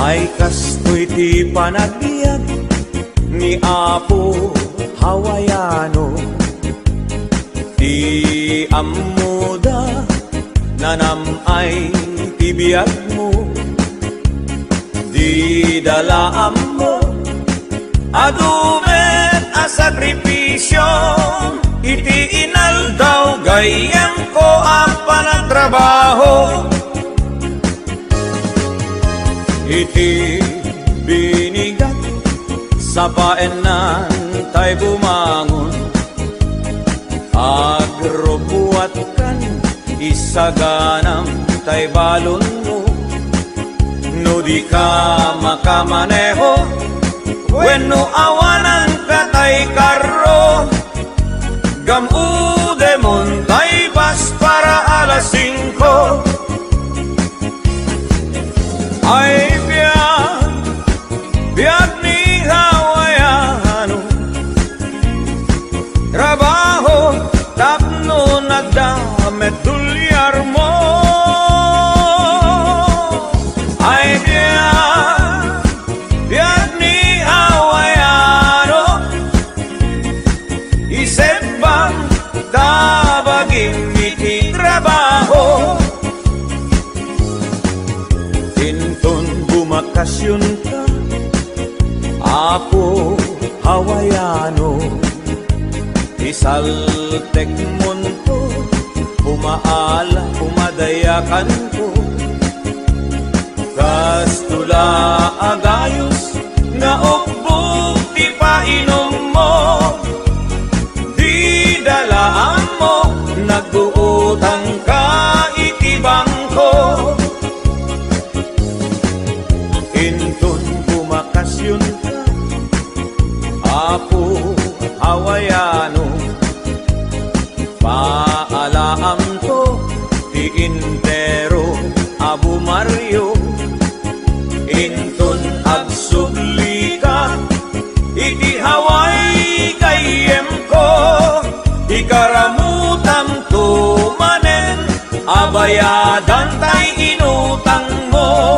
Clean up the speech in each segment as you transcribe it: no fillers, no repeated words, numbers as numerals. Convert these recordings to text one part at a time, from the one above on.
ay kastoy ti panagbiag ni Apo Hawaiano. Ti ammuda nanamay ti biag mo, di dalaam mo adumet a sakripisyo, iti inaldaw gayem ko ang panagtrabaho. Iti binigat sa paenan tay bumangon, agrubuat kan isaganam tay balon mo. No di ka makamaneho, wenno awanan ka tay karro, gamude mon tay bas para alas 5. Ay biag ni Hawaiano, trabaho tapno nagdamet tulyar mo. Ay biag ni Hawaiano, isip bang tabagin iti trabaho. Intun bumakasyon ka, Apo Hawaiano, isaltek munto, umaala, umadayakan ko. Kastula agayos, nga ukbog ti painom mo, di dalaan mo, nagbuutang ka iti bangko. Intun bumakasyon ka, Apo Hawaiano, paalaam to ti intero Abu Mario. Intun agsubli ka iti Hawaii kayem ko, ikaramutam to manen abayadan tay inutang mo.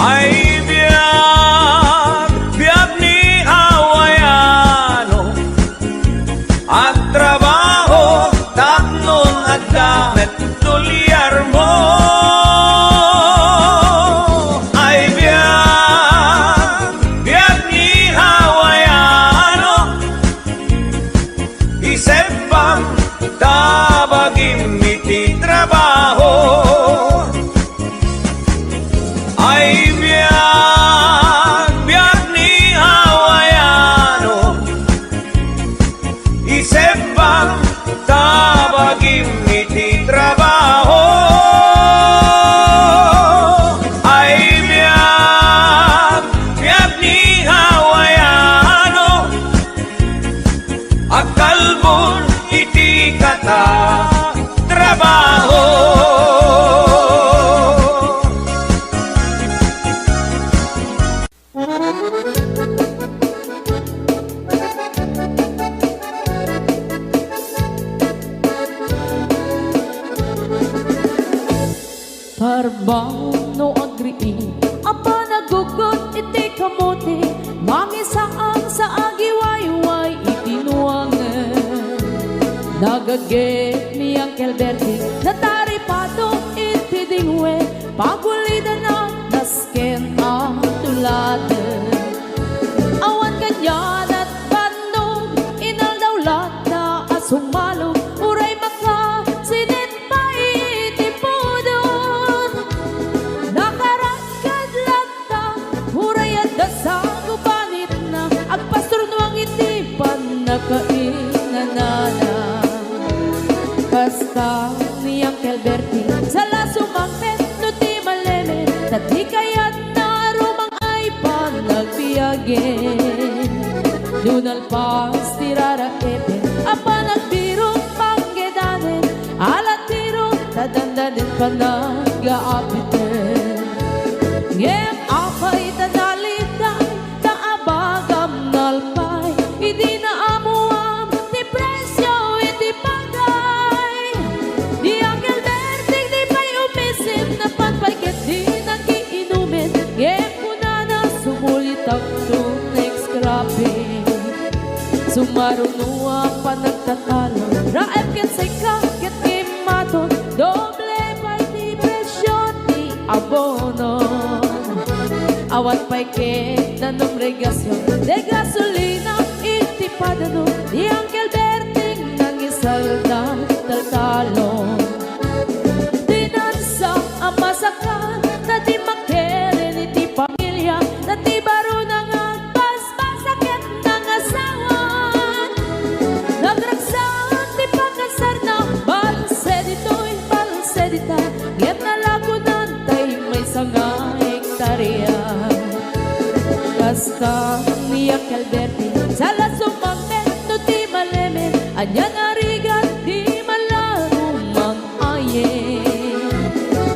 Ay biag ni Hawaiano, at trabaho tapnon at damet tulyar mo. Ay biag ni Hawaiano, isip bang tabagim iti trabaho. Ay biag ni Hawaiano, isip bang tabagim iti trabaho. Ay biag ni Hawaiano, agkalbon iti kata trabaho. Parbang no agriin, apa nagugot iti kamote, mangisaan sa agiwayway itinuangan. Nagaget mi Uncle Bertie, nataripado iti dingwe, pagulida na nasken ang tuladan. Awan kanyan at bandong, inaldaw lata asong malong, uray maka sinit pa iti pudon. Nakarakad lata, uray at dasang ubanit na, agpastor nuang iti panakainanana. Kasta ni Uncle Bertie, sala sumangpet no ti maleme, tati kayat na rumang ay panagbiyagen. Dunal pas tirara ete, apa nagbirong panggedanen, alat tiro tadandanin panag-aapiten. Ngem apay tadalitan, taabagam nalpay, hindi na amuam ti presyo iti pagay. Di Uncle Bertie di pa'y umisim na panpay ket di na marunua pa nagtatalo raep ket say ket gimaton doble pay di presyon di abono awat pay ket nanom regasyon de gasolina itipadano di Uncle Berting nang isalda taltalon dinansa ang masakan na di makere ni ti pamilya na ti baro nang agpas-pasakit ng asawa nagragsak ti pagkasar na balse dito'y balse dita ngayat na lagunan tay may sanga hektarya kasta ni Uncle Berting sala sumangmen no ti malemen anyang arigan di malarumang ayen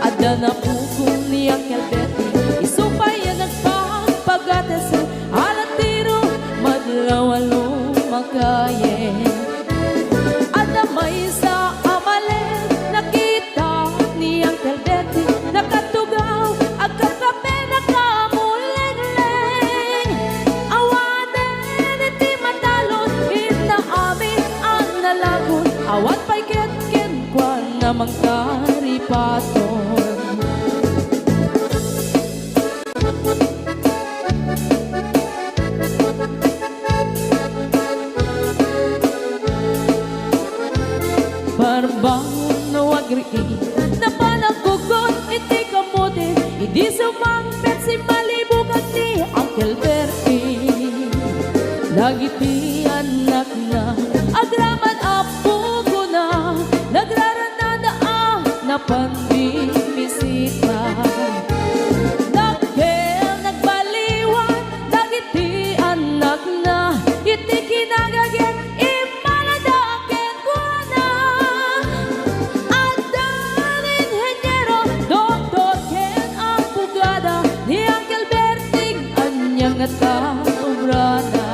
ada na puko ni Uncle Berting isupay ang nagpapagatas alatiro madlawalo makayen ada may sa amalen nakita ni Uncle Berting nakatugaw agkakape nakamuleng-leng awanen iti matalon inaamin ang nalagon awat pay ket kwa namang karipaton Barbangon na wagriin na palanggugon iti kamote hindi sumangpet si malibugan ni Uncle Berting lagiti anak na agraman apo ko na nagraranada na pandimisita nagkel nagbaliwan lagiti anak na iti kinagaget imaladaken ko na adan inhenyero doktor ken abogada ni Uncle Berting anyang at kaubrana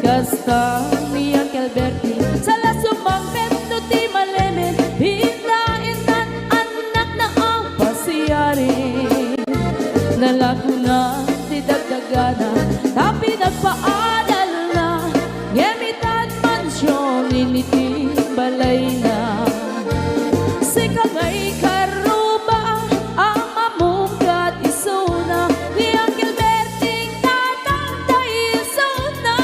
kasta ni Uncle Berting sala sumangpet no ti malemen hindain anak na ang pasiyari nalaguna ti dagdagana tapi nagpaadal na ngemitan mansyon initi balay na sikangay karuba ang mamungkat isuna ni Uncle Berting tatantay isuna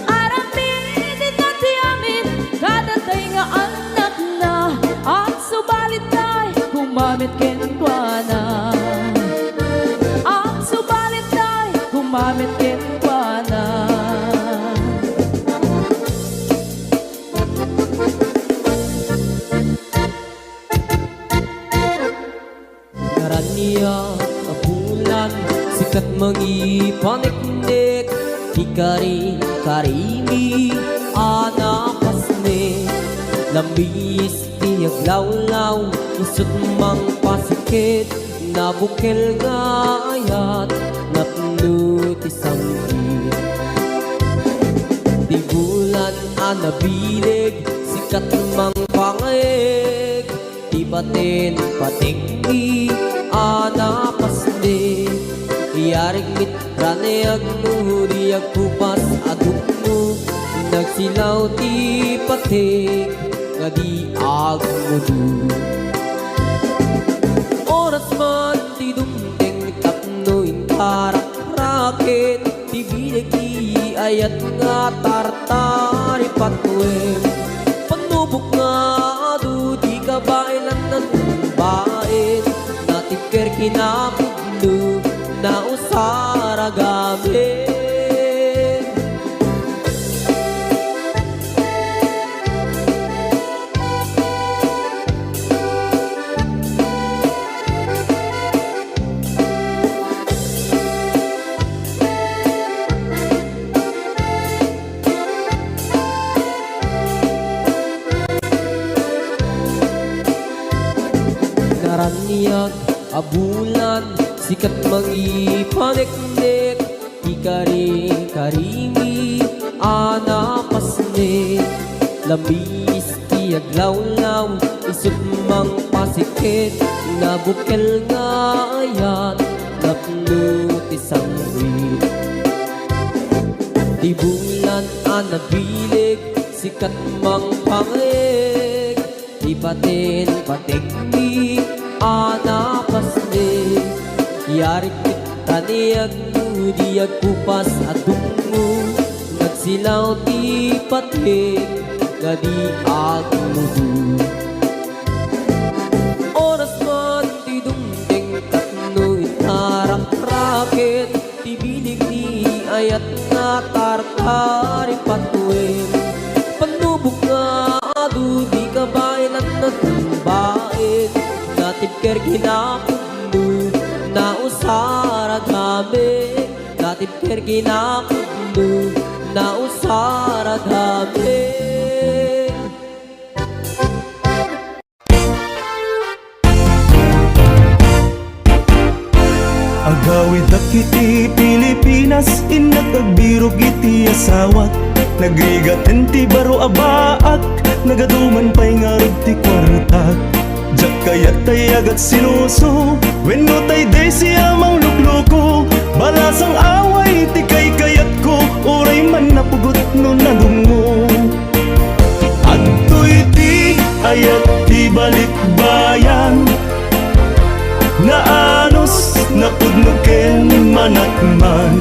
aramin ti amin kadatay nga anak na at subalit tay gumamit kenkwana at subalit tay gumamit kenkwana Karaniya kabulan sikat mangipaniknik Ikari-karimi anapasne Lambis tiyag lawlaw isut mang pasikit Nabukil nga ayat natnu ti sanggit Di bulan anabilig sikat mang pangig Di batin patinggi anapasne Iyarig mitrane agno di agkupas agukno Nagsilaw ti pating nga di agmudu Oras man ti dumting tapno intarak-rakit Ti binig ayat nga tartari patwem Panubok nga adu di kabailan ng bain Natipker kinapudno na usara gamit Naraniyak abulan sikat mangipaniknik Ikari-karimi anapasnik Lambis tiyag lawlaw isut mang pasikit Nabukil nga ayat napno ti sanggit Di bulan anabilig, sikat mang pangig. Di patin pateknik, anapaslig. Yarik kita niyag mo, di agkupas adungo. Nagsilaw di patik, nga di agmudu. Oras man di dumding katno itarang rakit. Di binig ni ayat na tartari patuin. Panubok nga adu di kabayan at natumbain. Natipker kinakundo na usara gamit. Natipker kinakundo na usara gamit. Agawid akiti Pilipinas, inagagbirog iti asawat. Nagrigat enti baro abaak, nagaduman pa'y ngarog ti kwarta. Jak kayat tay agat sinuso, wenno tay day siya mang lukloko. Balasang away ti kay kayat ko, oray man napugot no nadungo. Adto'y ti ayat ti balikbayan, naanos napudnuken manakman.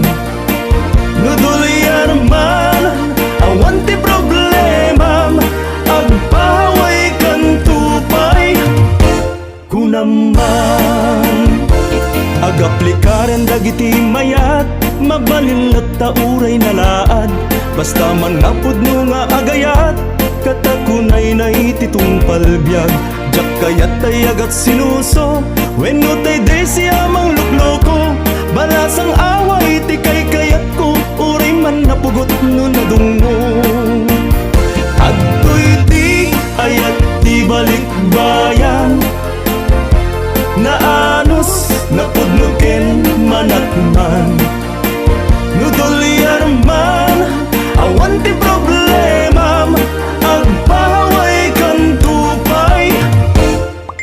Nudulyan man awan ti problema, agpaway kan tupay kunaman. Agaplikaren dagiti mayat, mabalin at tauray nalaad. Basta man napudno nga agayat, katakunay na ititong palbyag. Jak kayat tay agat sinuso, wenno tay day siya mang lukloko. Balasang away ti kay kayat ko, uray man napugot no nadungo. Adto'y ti ayat ti balikbayan, naanos napudnuken manakman. Nudulyar man awan ti problema, agpaway kan tupay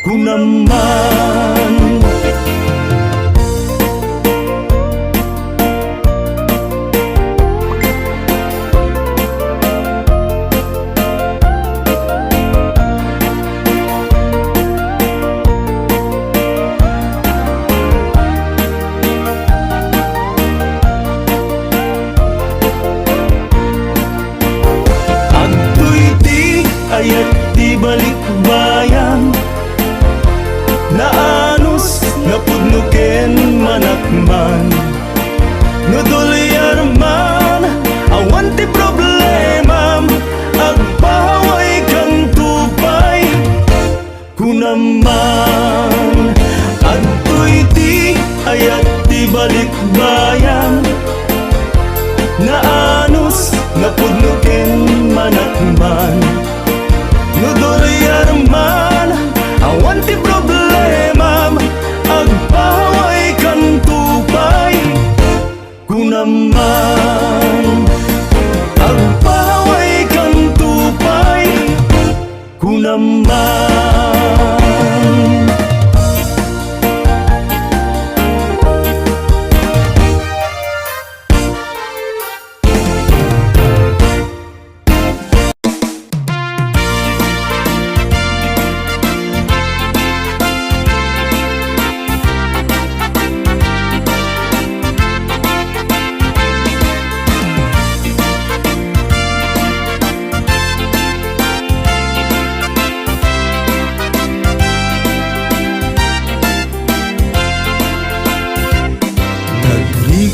kunaman. Ayat di balikbayan, naanos napudnuken manakman. Nudulyar man awan ti problema, agpaway kang tupay kunaman. Adto'y ti ayat di balikbayan, naanos napudnuken manakman. Nudulyar man awan ti problema, agpaway kan tupay kunaman. Agpaway kan tupay kunaman.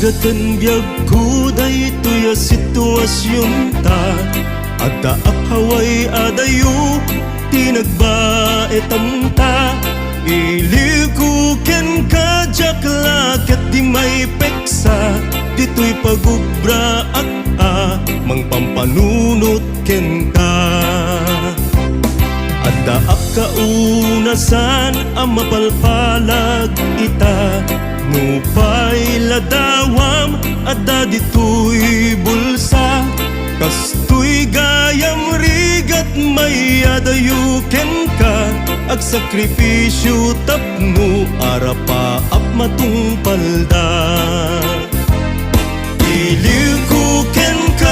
Nagligatan biyag ko daytoy a sitwasyon ta, adda haway adayo tinagbaetam ta. Ilikuken ka jaklaket di may peksa, dito'y pagubra ak mang pampanunot ken ka. Adda kaunasan ang mapalpalag ita, nupay ladawam adda dito'y bulsa. Kastoy gayam rigat may adayuken ka, ag sakripisyo tapno arapa ap matungpalda. Ilikuken ka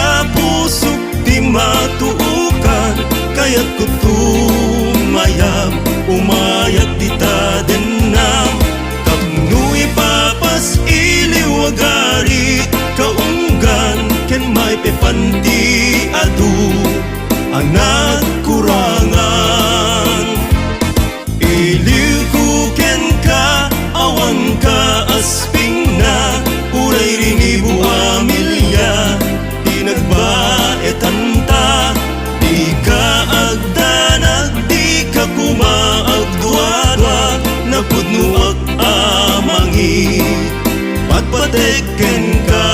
matuukan, kaya't ko tumayam, umayat di ta denam. Tapno ipapas iliwagari, kaunggan ken may pepanti adu, anak kurangan. Iliw ko ken ka, awan ka asping na, uray rinibu amilya, di nagbaetan ta, di ka agdanag, di ka kumaagdwadwa, napudnuak amangi, patpateken ka.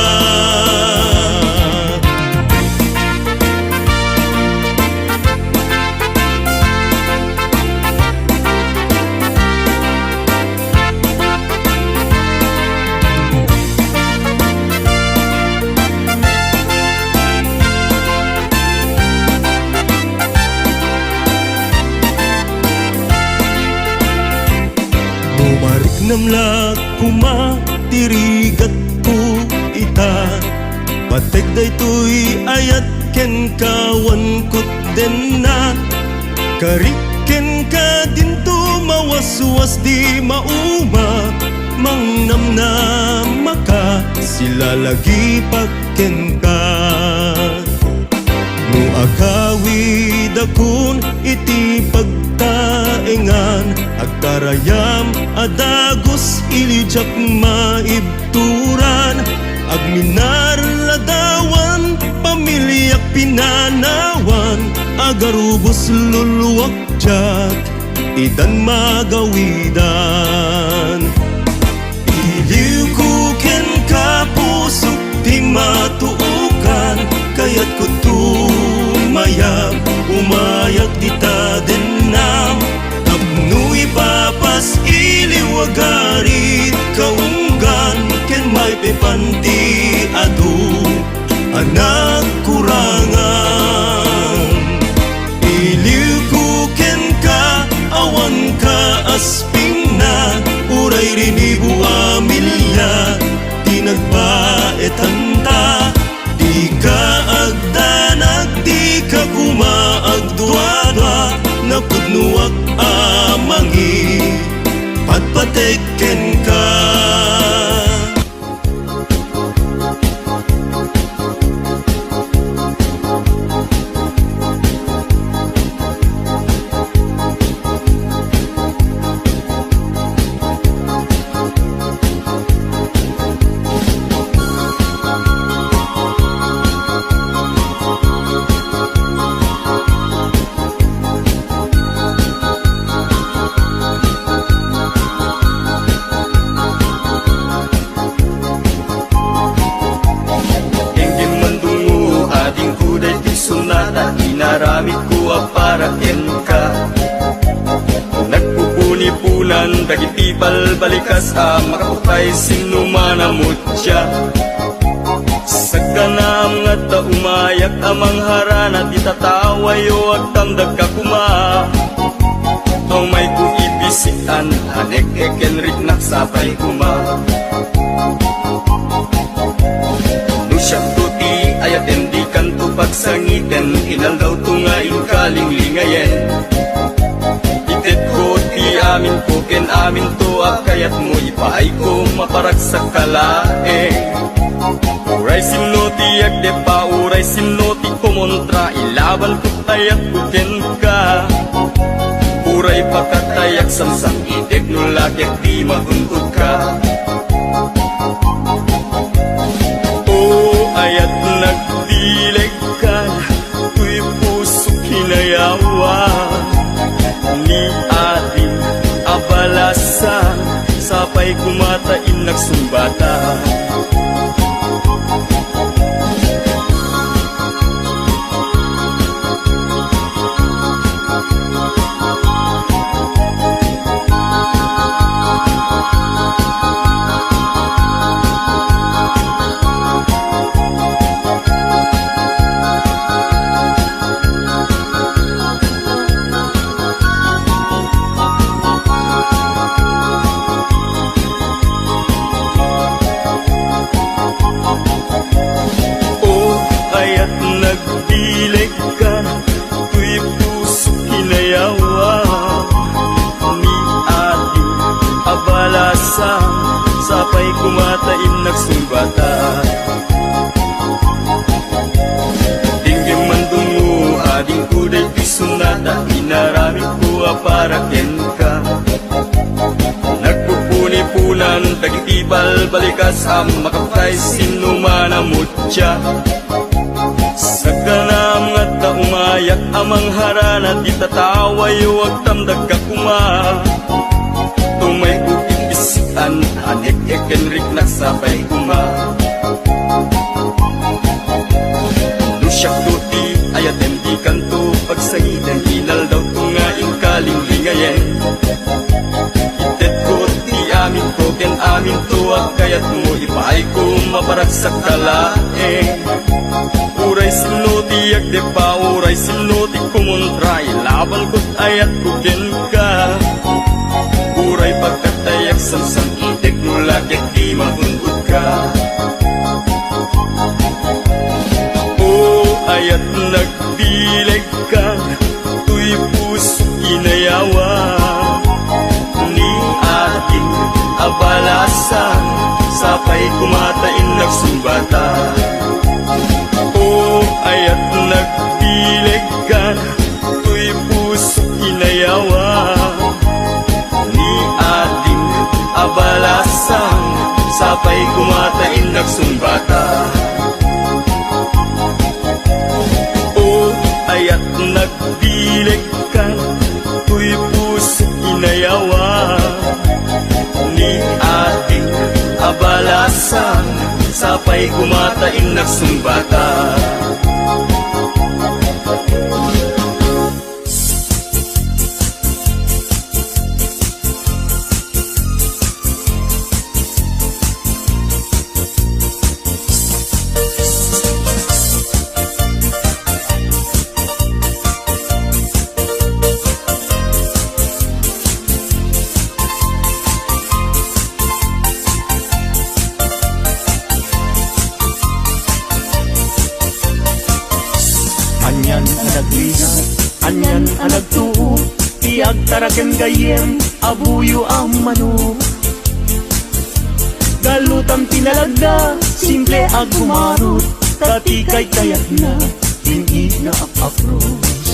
Bumarik namla kuma, tirigat ko ita, patek daytoy ayat ken kawan kot den na, kariken ka dinto mawaswas di mauma, mangnamnam maka sila lagi pakken ka. No akawid akon iti pagtaengan, agkarayam adagos ilijak maibturan, agminar ladawan pamilyak pinanawan, agarubos luluwak jak idan magawidan. Iliw ko ken ka pusok di matuukan, kaya't ko tumayam, umayag di ta denam. Tapno ipapas iliwagari, kaunggan ken may pepanti adu, anak kurangan. Iliw ko ken ka, awan ka asping na, uray rinibu amilya, di nagbaetan ta, di ka agdanag, di ka kumaagdwadwa, napudnuak amangi, patpateken ka. Inaramit ko para ka, nagpupuni-punan dagiti balbalikas makapukay sinumanamot siya. Sa ganam nga ta umayak amang harana, di tatawayo agtamdag ka kuma. Ang may kuibisikan, anek ekenrik naksapay kuma. Nusyang tuti ayat endi kanto pagsangiten, inaldaw tungain kalinglingayen. Itet ko ti amin ko ken amin to, kayat mo ipaay ko maparag sa kalaeng. Uray sinoti agde pa, uray sinoti kumontra, ilaban ko tayat ko ken ka. Uray pakatayak samsang itek no lagyak di maguntod ka. Ayat nagdileg ka, tuy puso kinayawa, ni ating abalasan, sapay kumatain nagsumbata. abalasa sapay kumatain nagsumbata. Dinggim mandungo ading kuday pisunata, inaramid ko para ken ka. Nagpupuni-punan tagitibal balikas ang makapay sinuman ang mutya. Sa kanam nga ta umayak amang harana di tataway wag tamdag ka kuma. Tumay bukit bisikan anik ekenrik nagsapay kuma. Lusyak tuti ayaten di kanto pagsangitan inal daw tungaing kalinglingayen. Itet ko ti amin ko ken amin tuwag kayat mo ipaay ko maparagsak talae. Uray sinuti agde pa uray sinuti kumuntray laban ko't ayat ko ken ka. Uray pagkatayak samsam itek mo lagyak di mahundod ka. O ayat nagdileg ka tuy puso inayawa ni ating abalasa sapay kumatain nagsumbata. O ayat nagdileg ka tuy puso inayawa ni ating abalasa sapay kumatain nagsumbata. O ayat nagdileg ka tuy puso inayawa ni ating abalasa sapay kumatain nagsumbata. Anyan ang naglingat, anyan ang nagtuo, tiyag taraken gayem, abuyo ang manok. Galutam pinalagda, simple ag gumarot, tatikay kayat na, hindi na apapros.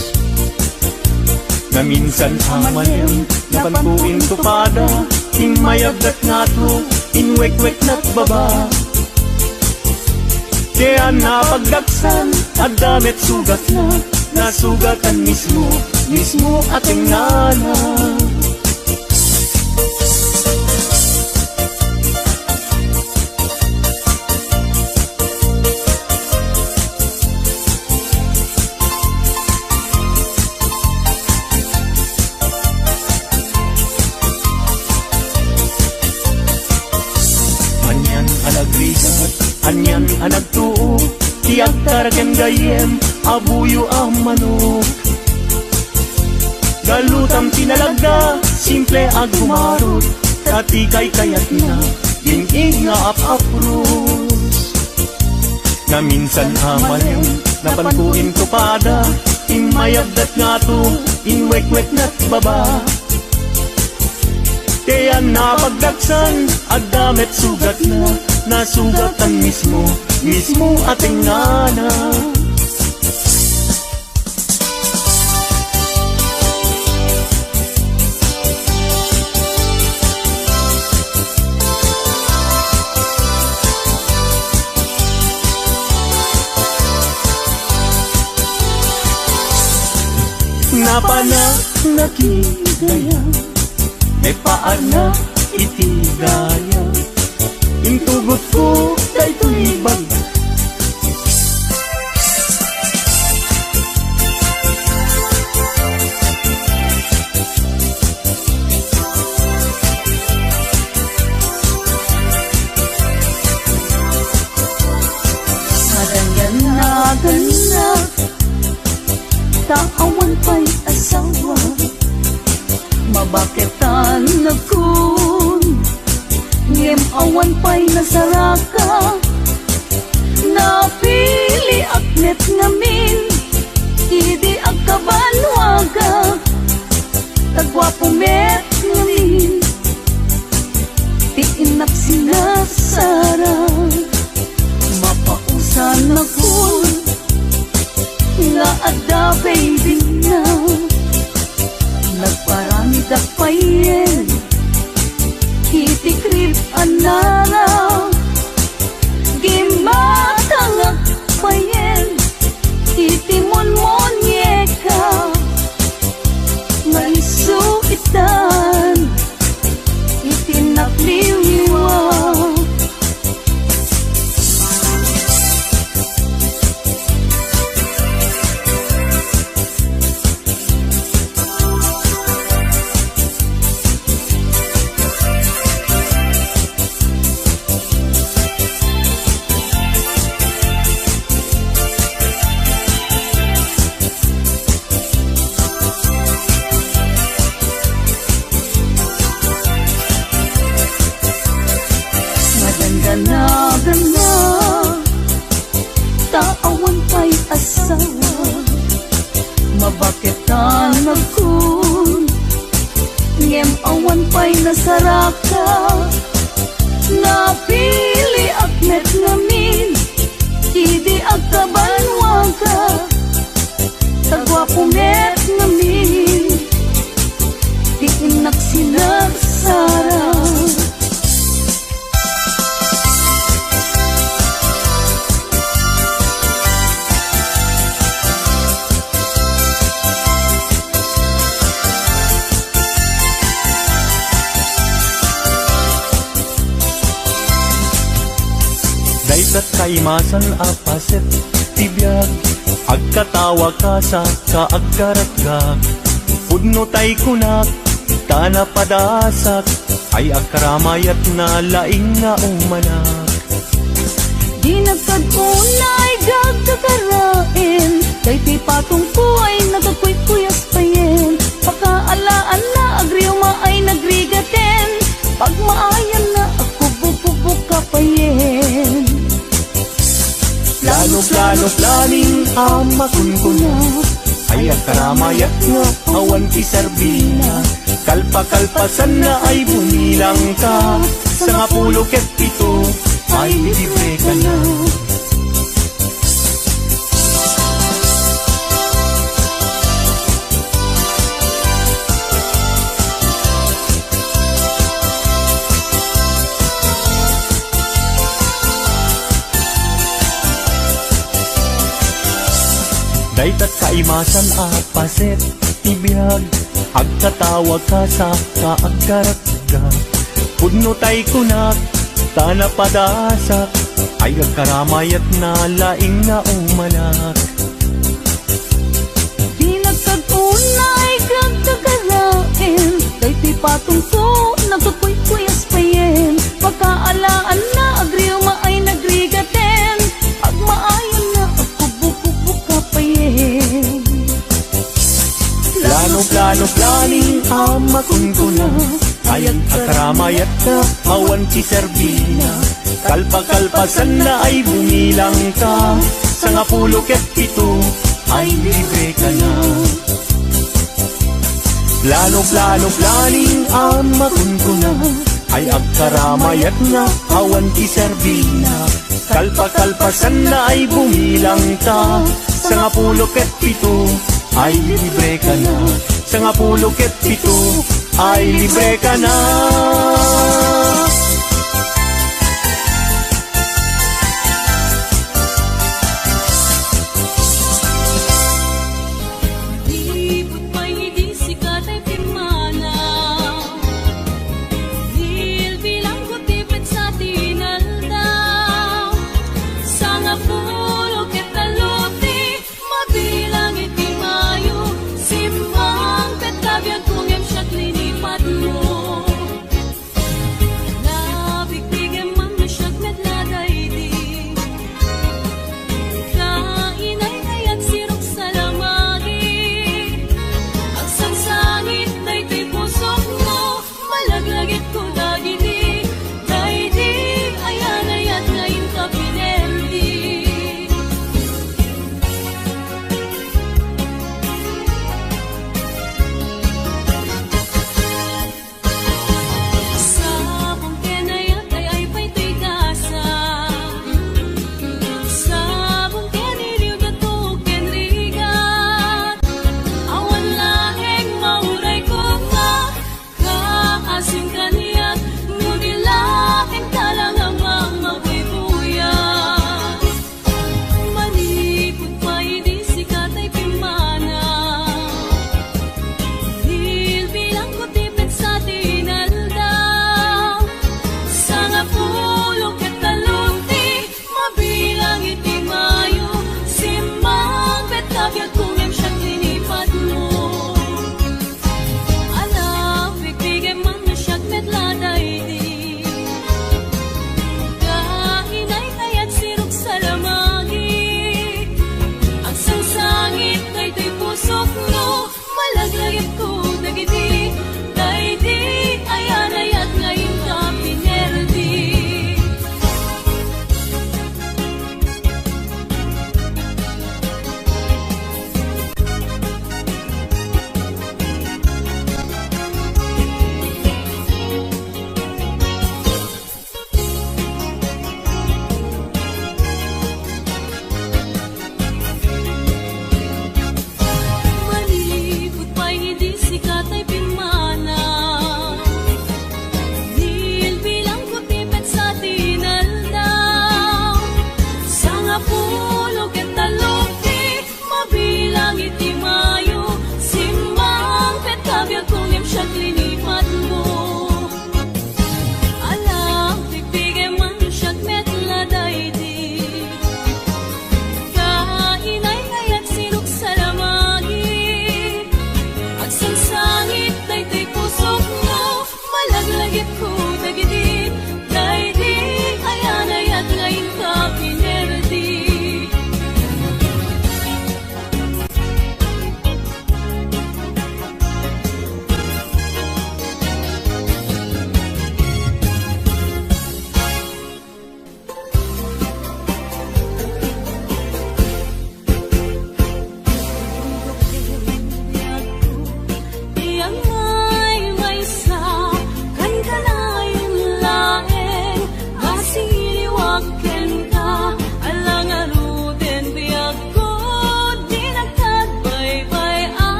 Na minsan amalem, napantuin tupada, himayagdat nga to, inwek-wek na't baba. Kaya napagdaksan at damit sugat na, nasugatan mismo, mismo ating nana. Anyan ang nagrigat, anyan ang nagtuo, tiyag taraken gayem, abuyo ang manok. Galutam pinalagda, simple ag gumarot, tatikay kayat na, ingig nga apapros. Na minsan amalem, napantuin tupada, imayagdat nga to, inwek-wek na't baba. Kaya napagdaksan, agdamit sugat na, nasugatan mismo, mismo ating nana. Napana nakigaya, may paana itigaya, intugot ko daytoy bag. Madanyan na ganda, taawan pa'y asawa, mabaketan na kun, ngem awan pa'y nasaraka, napili aknet ngamin, idi agkabanwaga, tagwapo met ngamin. Ti inak sinasarang mapausan na kun nga ada baby na nagparami da payen itikrip anara gimatangak payen itimon monyeka maisuitan itinakliwa. Gana taawan pa'y asawa mabaketan nagkun ngem awan pa'y nasaraka napili akmet ngamin idi agkabanwaga tagwapumet ngamin di inak sinagsarang. Daytat kaimasan apaset tibiyag agkatawa ka sa kaagkaragag pudno tay kunak tana padasak ay agkaramayat na laing nga umanak. Di nagkadunay gagkakarain kay ti patong ko ay nagkakuykuyas payen pakaalaan na agriuma ay nagrigaten pagmaayan na ako bububuk ka payen. Plano planing amakun ko na ay agkaramayat nga awan isarbina kalpa-kalpasan na ay bumilang ka sa nga 17 ay libre ka na. Daytat kaimasan apaset tibiyag agkatawag ka sa kaagkaragga pudno tay kunak tana padasak ay agkaramayat na laing na umanak. Di nagkadunay gagkakarain kay ti patong ko nagkakuykuyas payen pakaalaan na agriuma ay nagrigaten pagmaayan na ako bububuk ka payen. Plano planing amakun ko na ay agkaramayat na awan kiserbina kalpa-kalpasan na ay bumilang ka sa nga 17 ay libre ka na. Plano planing amakun ko na ay agkaramayat na awan kiserbina kalpa-kalpasan na ay bumilang ka sa nga 17 ay libre ka na sa nga 17 ay libre ka na.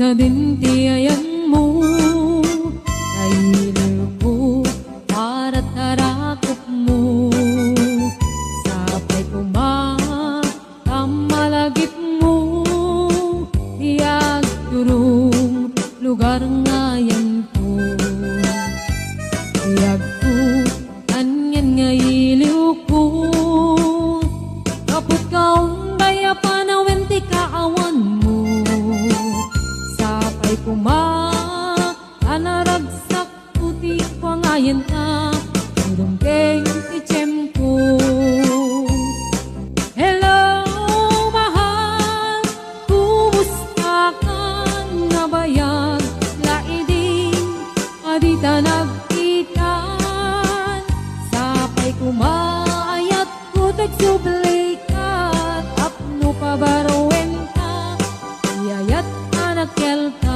sa dintiayan mo kailiw ko para tarakop mo sapay kumamalagip mo iyag turong lugar ngayan ko iyag ko anyan nga iliw ko kaput kaong baya panawin ti kaawan mo sapay anaragsak puti pangayan ta Durungkeng ti tiyempo. Hello, mahal, kumusta ka na bayag? Laiding, adita nagkitan. Sapay kumaayat ko tagsublikat. Apno pabarowen ka, iyayat anak yeltay.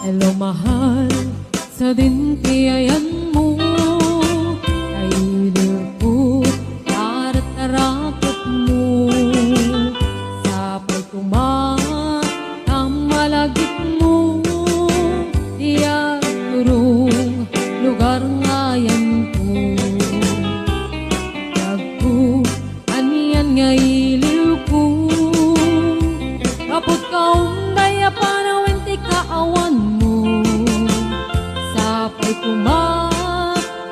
Hello mahal, sa dintiayan mo kailiw ko at tarakot mo sapay kumamalagip mo iyang turong lugar ngayan ko yagko aniyan nga iliw ko kapot kaong daya panawin ti kaawan mo sapay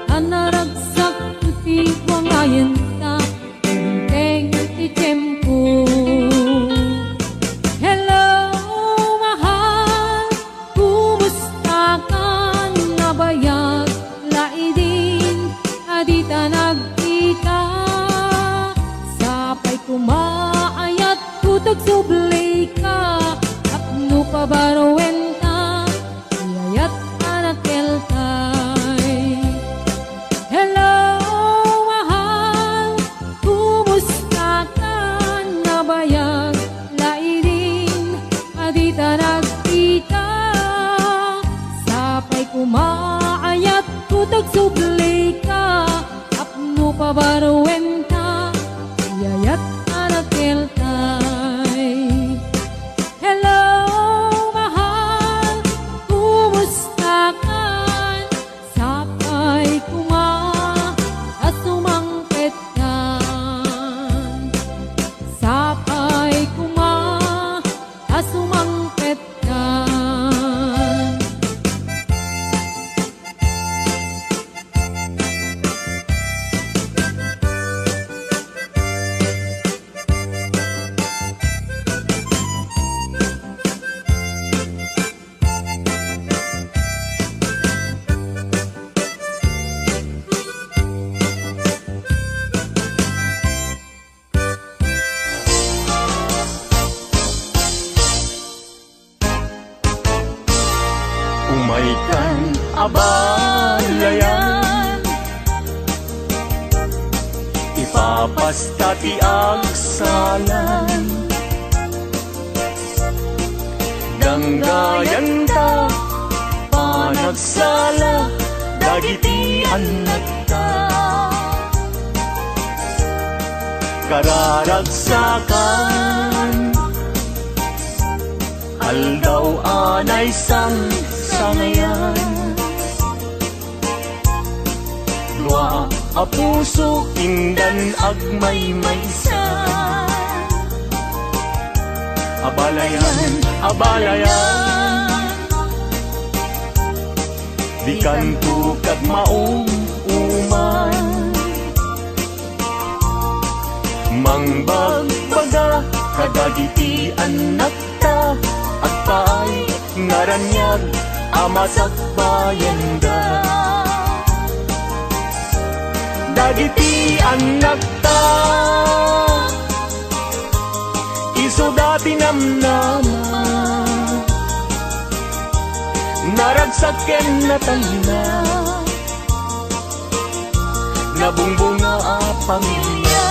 anaragsak ti wangayan ta Durungkeng ti tiyempo. Hello mahal, kumusta ka na bayag? Laidin adita nagkita sapay kumaayat ko tagsublay ka apno pabarowen ta iyayat anak yeltay. Hello mahal, kumusta ka na bayag? Laidin adita nagkita sapay kumaayat ko tagsublay ka apno pabarowen ta iyayat anak yeltay. Hello mahal, kumusta ka? Sapay asumangpet ka. Sapay asumangpet ka. Umaikan abalayan ipapasta ti agsalan danggayan ta panagsala dagiti anak ta kararagsakan aldaw anay sangayan dua a puso indan agmaymaysa abalayan di kanto kag maong uman mangbagbaga kadagiti anak ta agpaay ngaranyag amasak bayanda dagiti anak ta iso dati namnama naragsaken na talina nabungbunga a pamilya.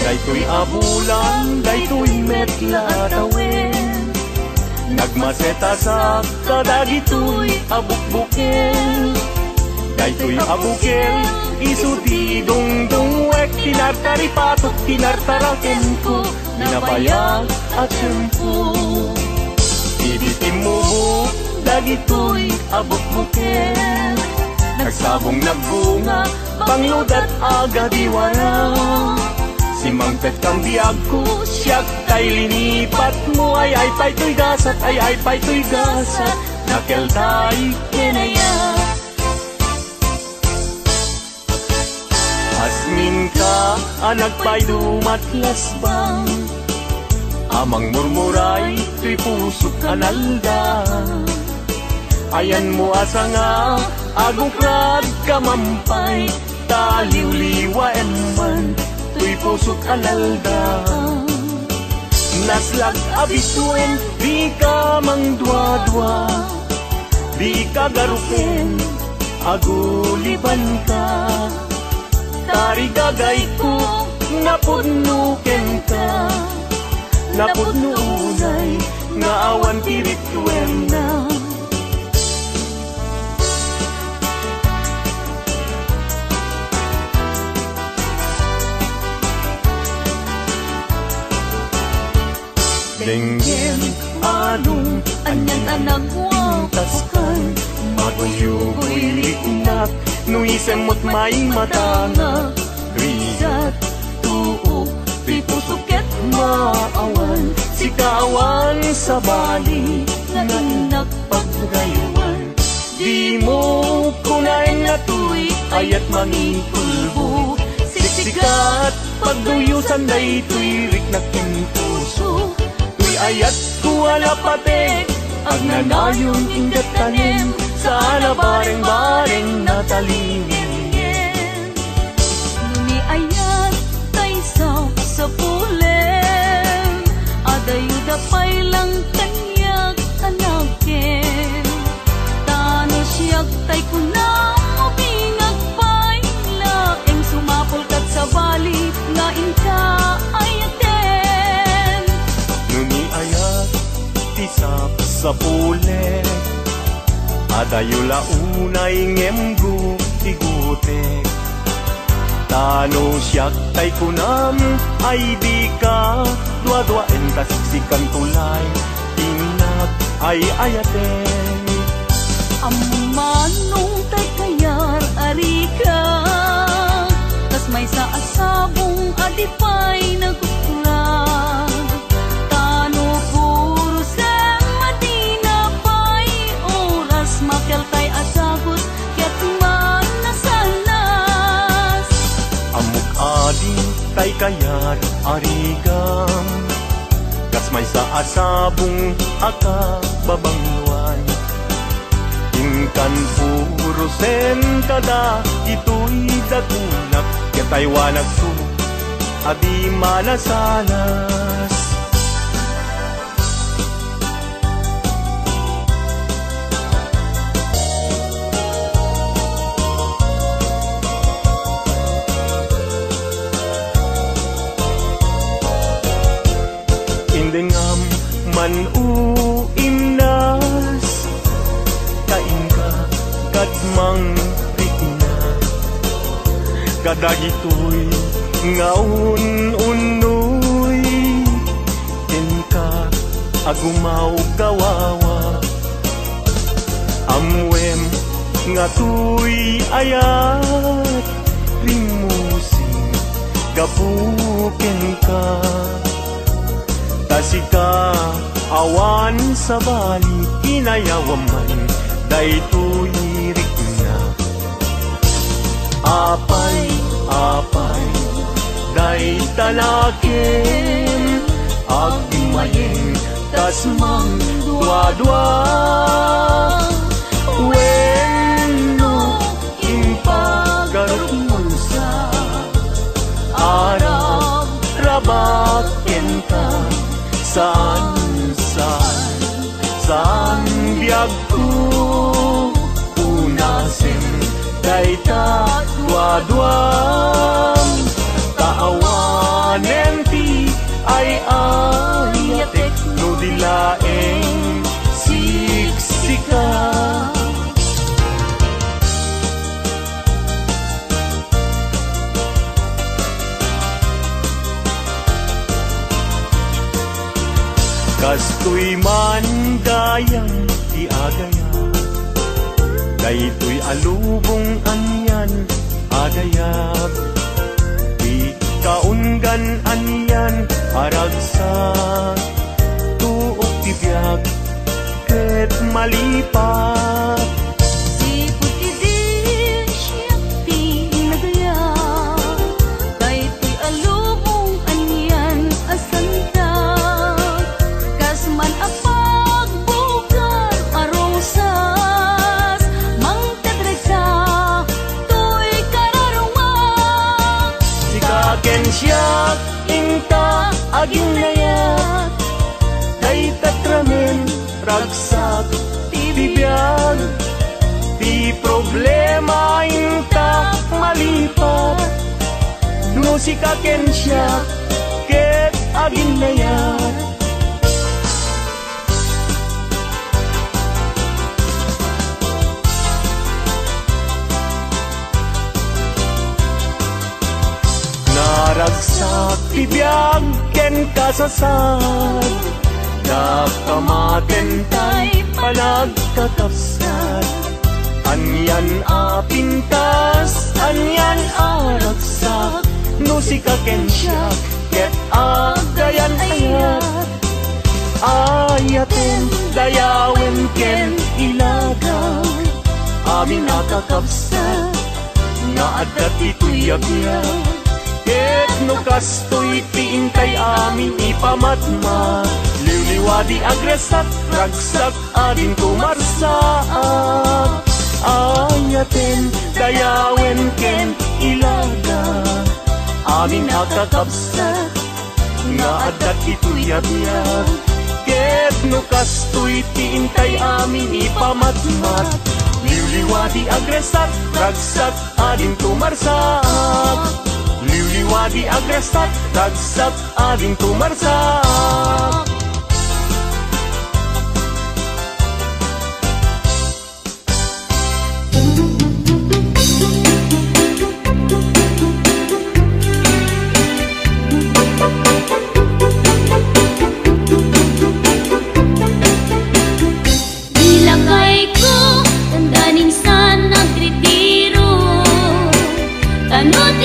Daytoy abulan, daytoy metla tawin, nagmaseta sa kadagitoy abukbukel. Daytoy abukel, isuti dungdungwek, tinartaripatok, tinartaraken ko, ninabayag at tempo. Ibitim mo buk, dagitoy abukbukel, nagsabong nagbunga, pangludat aga diwara. Si Mangpet kang biyag ko, siyak tay linipat mo, ay pa'y gasat, ay pa'y gasat, nakelday kinaya. Asmin ka, anak pa'y dumatlas bang, amang murmuray, tuy pusok kanalda. Ayan mo asa nga, agukrad kamampay, taliw-liwa eman, tuy pusok alalda. Naslag abituen, di ka mang dwa-dwa, di ka garukin, aguliban ka. Tarigagay ko, napudnuken ka, napudnunay, nga awan tirituen na. Denggen anong Anyan anak taskan, maguyugoy liknak, nuisemot may matanga. Riyat tuok, di pusuket maawan, si kawan sa bali, nga pagpagayuan. Di mo kunain na tuy, ayat mangikulbo, siksikat, pagduyusan day tuy riknak yung puso. Tuy ayat kuwala pate, agnanayon ingat tanim, sana bareng-bareng natalingin. Nuni ayat tay sa pulen, adayuda pa'y lang kanyak anakin. Tano siyak tay kunang mabingag pa'y laeng sumapol kat sa bali, nga inka ayaten. Nuni ayat tisap sa pule, adayula unay ngemgu tigutek. Tano siyak tay kunam, ay di ka dua-duaen kasiksikan tulay, inak ay ayaten. Amanong tay kayar arika, tas may sa asabong adipay nagkukurag. Tano puro sa Madina pa'y oras, makel tay asagot ket man nasanas. Amuk adi tay kayar arigam, kas may sa asabong aka babangwan. Ingkan puro sen kada ito'y dagunak, ketay wanag su adi manasanas. Indengam man uimnas, kain ka kadmang rikna, kadagitoy ngaun unoy, inka agumaw kawawa. Amwem nga tuy ayat, rimusing gapuken ka. Tasika awan sa bali, inayawaman daytoy rikna. Apay day tanakin, agmayeng tas mang dua-dua. Wenno impagarup sa arab, rabaken ka. Saan biyag ko, una duam taawanen ti ay ayatek no dilaeng siksika. Kastoy man gayang ti agaya, daytoy alubong anyan agayab, di kaunggan anyan haragsa, tuok ti biag ket malipat. Si puti din siya pinagaya, daytoy alubong anyan asanta, kasman apag bugar arosas, mangtadresa to'y kararumang. Si kaken siya inta aging layat, day tatramen ragsak ti bibiyag, ti problema inta malipat, no si kaken siya ket aging layat. Naragsak ti biyag ken kasasad, nakamaten tay panagkakapsat. Anyan a pintas, anyan a ragsak, no si kaken siya ket agayan ayat. Ayaten dayawen ken ilaga, amin nakakapsat, nga adat ito'y yabiyag. Ket no kastoy ti intay amin ipamatma, liwliwadi agresak ragsak adin kumarsaak. Ayaten dayawen ken ilaga, amin nakakapsat, nga adat ito'y yabiyag. Ket no kastoy ti intay amin ipamatmat, liwliwadi agresak ragsak adin kumarsaak. Liwliwadi agresak ragsak adin kumarsak. Ilagay ko, tandanin sa nagretiro, tanot